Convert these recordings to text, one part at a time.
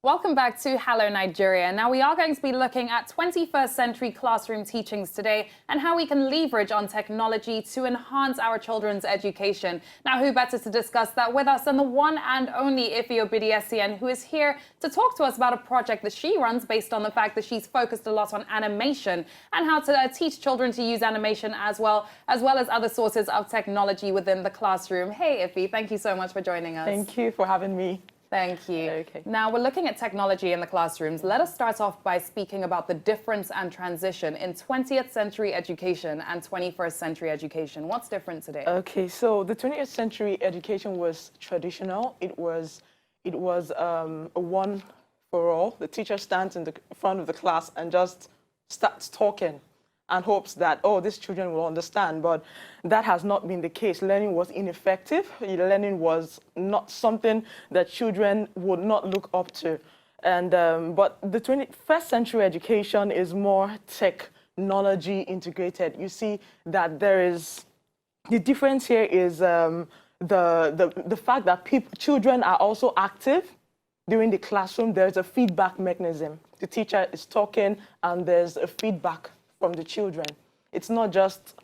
Welcome back to Hello Nigeria. Now we are going to be looking at 21st century classroom teachings today and how we can leverage on technology to enhance our children's education. Now who better to discuss that with us than the one and only Obidi-Essien, who is here to talk to us about a project that she runs based on the fact that she's focused a lot on animation and how to teach children to use animation as well as other sources of technology within the classroom. Hey Ife, thank you so much for joining us. Thank you for having me. Thank you. Okay. Now, we're looking at technology in the classrooms. Let us start off by speaking about the difference and transition in 20th century education and 21st century education. What's different today? Okay, so the 20th century education was traditional. It was a one for all. The teacher stands in the front of the class and just starts talking and hopes that, oh, these children will understand. But that has not been the case. Learning was ineffective. Learning was not something that children would not look up to. And but the 21st century education is more technology integrated. You see that there is, the difference here is the fact that children are also active during the classroom. There's a feedback mechanism. The teacher is talking and there's a feedback from the children. It's not just,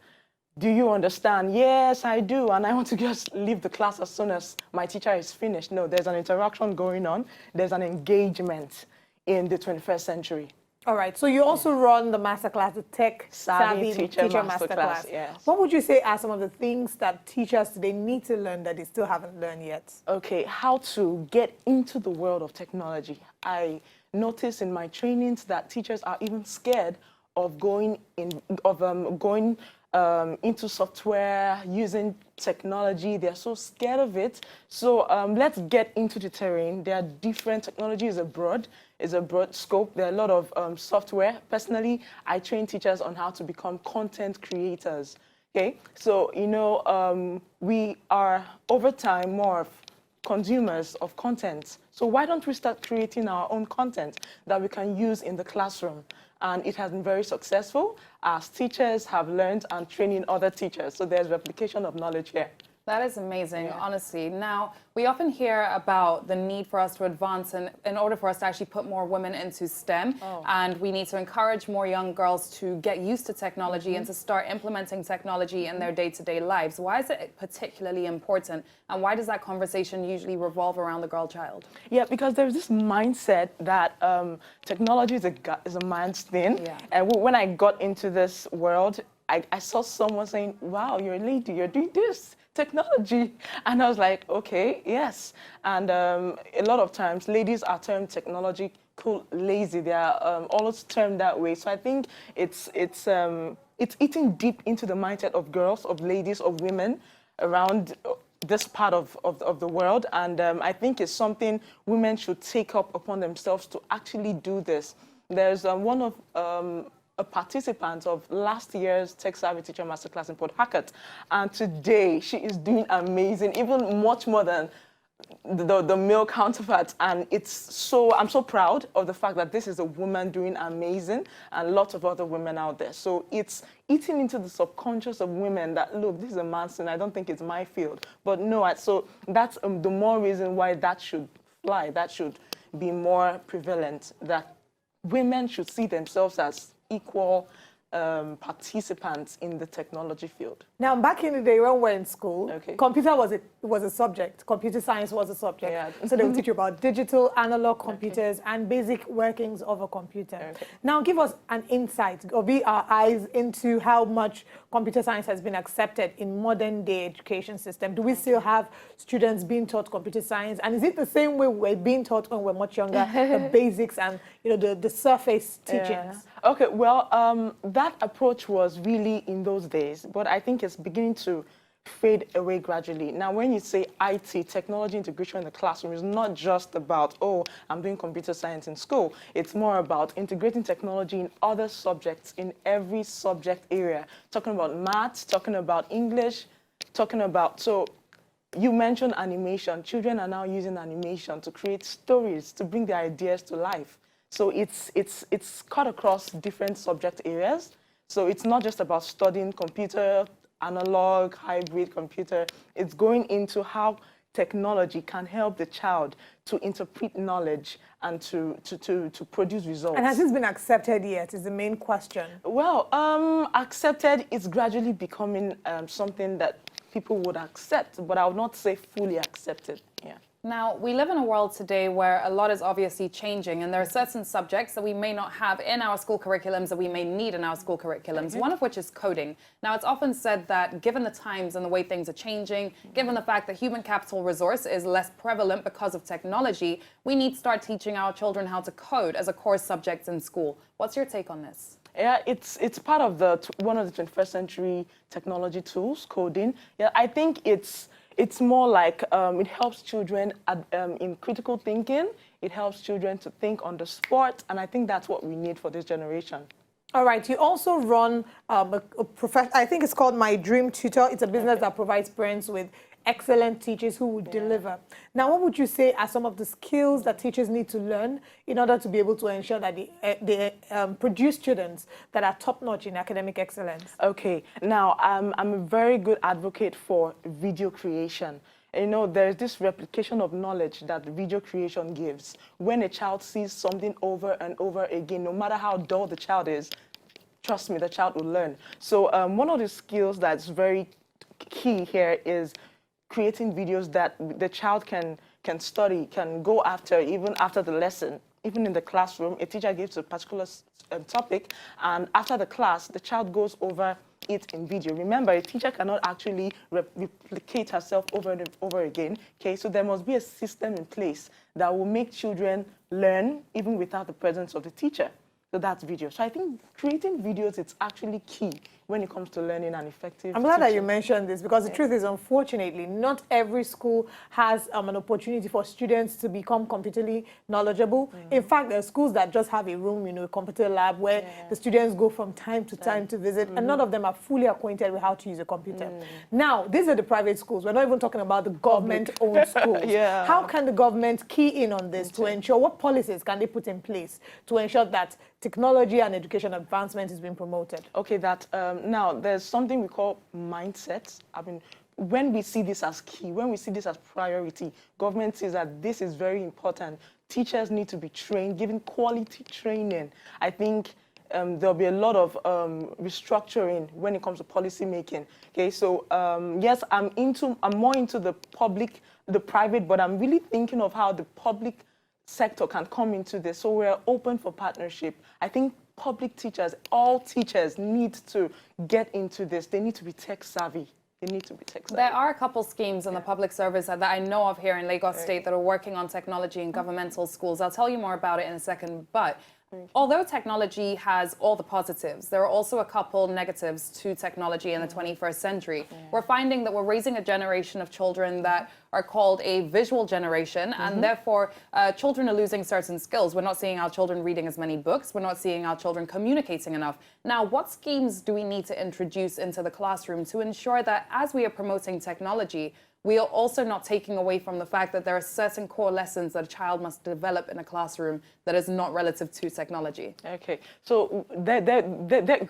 do you understand? Yes, I do, and I want to just leave the class as soon as my teacher is finished. No, there's an interaction going on. There's an engagement in the 21st century. All right, so you also run the Masterclass, the Tech Savvy Teacher Masterclass. Yes. What would you say are some of the things that teachers today need to learn that they still haven't learned yet? Okay, how to get into the world of technology. I notice in my trainings that teachers are even scared of going into software, using technology. They're so scared of it. So let's get into the terrain. There are different technologies abroad. It's a broad scope. There are a lot of software. Personally, I train teachers on how to become content creators. Okay, so you know we are over time more of consumers of content. So why don't we start creating our own content that we can use in the classroom? And it has been very successful as teachers have learned and training other teachers. So there's replication of knowledge here. That is amazing, Yeah. honestly. Now, we often hear about the need for us to advance in order for us to actually put more women into STEM. And we need to encourage more young girls to get used to technology and to start implementing technology in their day-to-day lives. Why is it particularly important? And why does that conversation usually revolve around the girl child? Yeah, because there's this mindset that technology is a man's thing. Yeah. And when I got into this world, I saw someone saying, wow, you're a lady, you're doing this. Technology. And I was like, okay, yes. And a lot of times ladies are termed technological lazy. They are always termed that way. So I think it's eating deep into the mindset of girls, of ladies, of women around this part of the world. And I think it's something women should take up upon themselves to actually do this. There's one of a participant of last year's Tech Savvy Teacher Masterclass in Port Harcourt, and today she is doing amazing, even much more than the male counterparts. And I'm so proud of the fact that this is a woman doing amazing, and lots of other women out there. So it's eating into the subconscious of women that, look, this is a man's thing, I don't think it's my field. But no, so that's the more reason why that should fly, that should be more prevalent, that women should see themselves as equal participants in the technology field. Now, back in the day when we were in school, Okay. computer was a subject. Computer science was a subject. Yeah. So they would teach you about digital, analog computers, and basic workings of a computer. Okay. Now, give us an insight, or be our eyes into how much computer science has been accepted in modern day education system. Do we still have students being taught computer science? And is it the same way we're being taught when we're much younger, the basics and the surface teachings? Yeah. Okay, well, that approach was really in those days, but I think it's beginning to fade away gradually. Now, when you say IT, technology integration in the classroom, is not just about, oh, I'm doing computer science in school. It's more about integrating technology in other subjects, in every subject area. Talking about maths, talking about English, talking about, so you mentioned animation. Children are now using animation to create stories, to bring their ideas to life. So it's cut across different subject areas. So it's not just about studying computer, analog, hybrid computer. It's going into how technology can help the child to interpret knowledge and to produce results. And has this been accepted yet is the main question. Well, accepted is gradually becoming something that people would accept, but I would not say fully accepted. Yeah. Now, we live in a world today where a lot is obviously changing, and there are certain subjects that we may not have in our school curriculums that we may need in our school curriculums, one of which is coding. Now, it's often said that given the times and the way things are changing, given the fact that human capital resource is less prevalent because of technology, we need to start teaching our children how to code as a core subject in school. What's your take on this? Yeah, it's part of one of the 21st century technology tools, coding. Yeah, I think it's more like it helps children in critical thinking. It helps children to think on the spot, and I think that's what we need for this generation. All right. You also run I think it's called My Dream Tutor. It's a business that provides parents with excellent teachers who would deliver. Now, what would you say are some of the skills that teachers need to learn in order to be able to ensure that they produce students that are top-notch in academic excellence? Okay. Now, I'm a very good advocate for video creation. You know, there's this replication of knowledge that video creation gives. When a child sees something over and over again, no matter how dull the child is, trust me, the child will learn. So one of the skills that's very key here is creating videos that the child can study, can go after, even after the lesson. Even in the classroom, a teacher gives a particular topic, and after the class, the child goes over it in video. Remember, a teacher cannot actually replicate herself over and over again. Okay, so there must be a system in place that will make children learn even without the presence of the teacher. So that's video. So I think creating videos, it's actually key when it comes to learning and effective I'm glad that you teaching. mentioned this, because the truth is, unfortunately, not every school has an opportunity for students to become computerly knowledgeable. In fact, there are schools that just have a room, a computer lab where the students go from time to time to visit, and none of them are fully acquainted with how to use a computer. Now, these are the private schools. We're not even talking about the government-owned schools. How can the government key in on this to ensure, what policies can they put in place to ensure that technology and education advancement is being promoted? Okay, now there's something we call mindsets. I mean, when we see this as key, when we see this as priority, government says that this is very important. Teachers need to be trained, given quality training. I think there'll be a lot of restructuring when it comes to policy making. Okay, so yes, I'm more into the private, but I'm really thinking of how the public sector can come into this. So we're open for partnership. I think public teachers, all teachers need to get into this. They need to be tech savvy. They need to be tech savvy. There are a couple schemes in the public service that I know of here in Lagos State that are working on technology in governmental schools. I'll tell you more about it in a second, but although technology has all the positives, there are also a couple negatives to technology in the 21st century. We're finding that we're raising a generation of children that are called a visual generation, and therefore children are losing certain skills. We're not seeing our children reading as many books. We're not seeing our children communicating enough. Now, what schemes do we need to introduce into the classroom to ensure that as we are promoting technology, we are also not taking away from the fact that there are certain core lessons that a child must develop in a classroom that is not relative to technology? Okay, so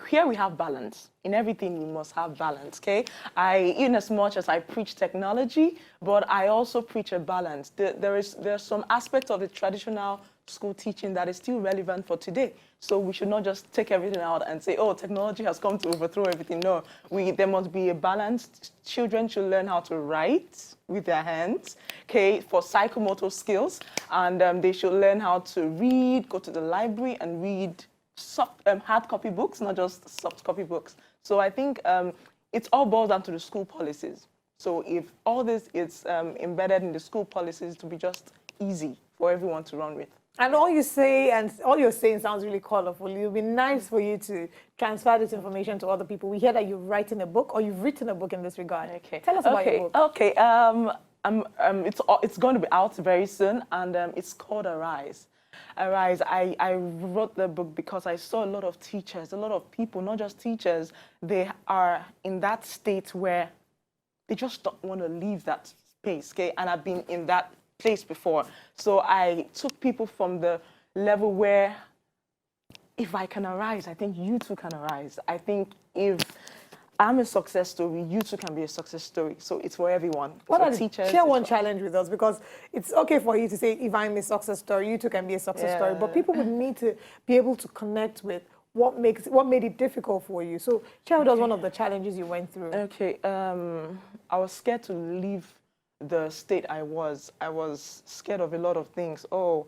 here we have balance. In everything, we must have balance, okay? In as much as I preach technology, but I also preach a balance. There's some aspects of the traditional school teaching that is still relevant for today. So we should not just take everything out and say, oh, technology has come to overthrow everything. No, there must be a balance. Children should learn how to write with their hands, okay, for psychomotor skills. And they should learn how to read, go to the library and read hard copy books, not just soft copy books. So I think it all boils down to the school policies. So if all this is embedded in the school policies, to be just easy for everyone to run with. And all you say and all you're saying sounds really colorful. It would be nice for you to transfer this information to other people. We hear that you're writing a book, or you've written a book in this regard. Okay. Tell us about your book. Okay. It's going to be out very soon, and it's called Arise. Arise. I wrote the book because I saw a lot of teachers, a lot of people, not just teachers, they are in that state where they just don't want to leave that space. Okay, and I've been in that place before. So I took people from the level where if I can arise, I think you too can arise. I think if I'm a success story. You too can be a success story. So it's for everyone. What for are teachers. Share one challenge with us, because it's okay for you to say, if I'm a success story, you too can be a success story. But people would need to be able to connect with what made it difficult for you. So share with us one of the challenges you went through. Okay. I was scared to leave the state I was. I was scared of a lot of things. Oh,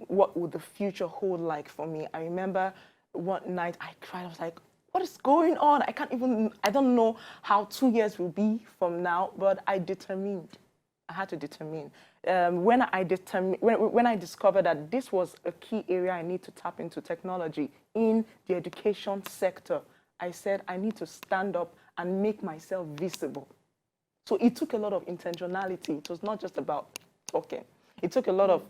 what would the future hold like for me? I remember one night I cried. I was like, what is going on? I don't know how 2 years will be from now, but I determined. I had to determine. When I discovered that this was a key area I need to tap into technology in the education sector, I said I need to stand up and make myself visible. So it took a lot of intentionality. It was not just about talking. It took a lot of,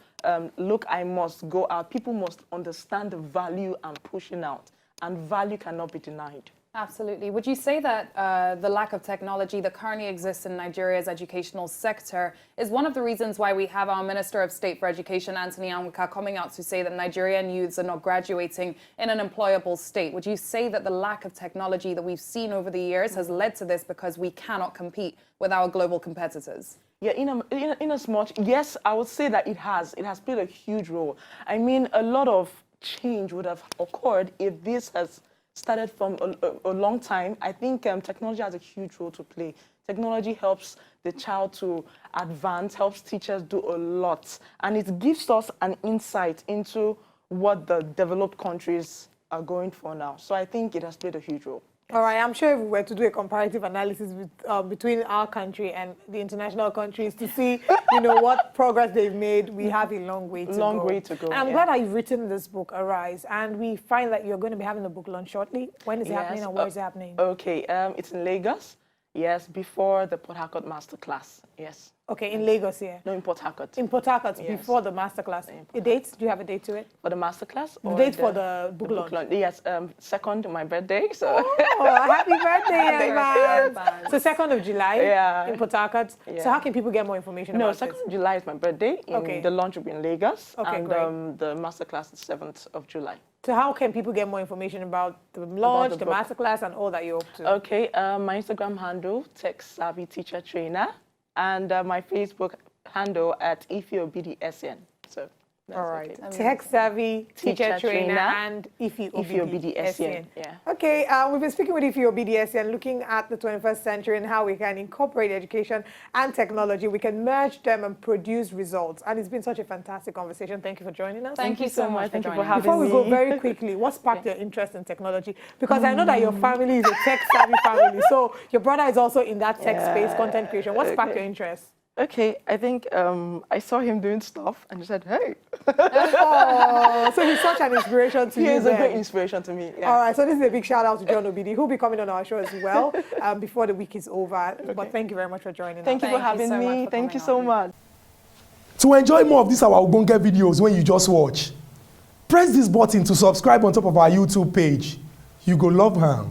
look, I must go out. People must understand the value I'm pushing out, and value cannot be denied. Absolutely. Would you say that the lack of technology that currently exists in Nigeria's educational sector is one of the reasons why we have our Minister of State for Education, Anthony Anwika, coming out to say that Nigerian youths are not graduating in an employable state? Would you say that the lack of technology that we've seen over the years has led to this because we cannot compete with our global competitors? Yeah, in as much, yes, I would say that it has. It has played a huge role. I mean, a lot of change would have occurred if this has started from a long time. I think technology has a huge role to play. Technology helps the child to advance, helps teachers do a lot, and it gives us an insight into what the developed countries are going for now. So I think it has played a huge role. All right, I'm sure if we were to do a comparative analysis between our country and the international countries to see, what progress they've made, we have a long way to go. Long way to go. And I'm glad that you've written this book, Arise, and we find that you're going to be having a book launch shortly. When is it happening and where is it happening? Okay, it's in Lagos. Yes, before the Port Harcourt Masterclass. Yes. Okay, in Lagos here. No, in Port Harcourt. In Port Harcourt, yes. Before the Masterclass. A date? Do you have a date to it? For the Masterclass? The date for the book launch? Yes, 2nd, my birthday. So. Oh, happy birthday, man. So 2nd of July in Port Harcourt. Yeah. So how can people get more information about this? 2nd of July is my birthday. The launch will be in Lagos. Okay, and great. The Masterclass is 7th of July. So how can people get more information about the launch, the Masterclass, and all that you're up to? Okay, my Instagram handle, Tech Savvy Teacher Trainer, and my Facebook handle at Obidi-Essien. So all right, Tech Savvy Teacher Trainer and Obidi-Essien. Yeah. Okay, we've been speaking with Obidi-Essien, looking at the 21st century and how we can incorporate education and technology. We can merge them and produce results. And it's been such a fantastic conversation. Thank you for joining us. Thank you so much. Thank you for having me. Before we go, very quickly, what sparked your interest in technology? Because I know that your family is a tech-savvy family. So your brother is also in that tech space, content creation. What sparked your interest? Okay, I think I saw him doing stuff and I said, hey. Oh, so he's such an inspiration to you. He is a great inspiration to me. Yeah. All right, so this is a big shout out to John Obidi, who'll be coming on our show as well before the week is over. Okay. But thank you very much for joining us. Thank you for having me. Thank you so much. To enjoy more of these our Ogbonge videos when you just watch, press this button to subscribe on top of our YouTube page. You go love her.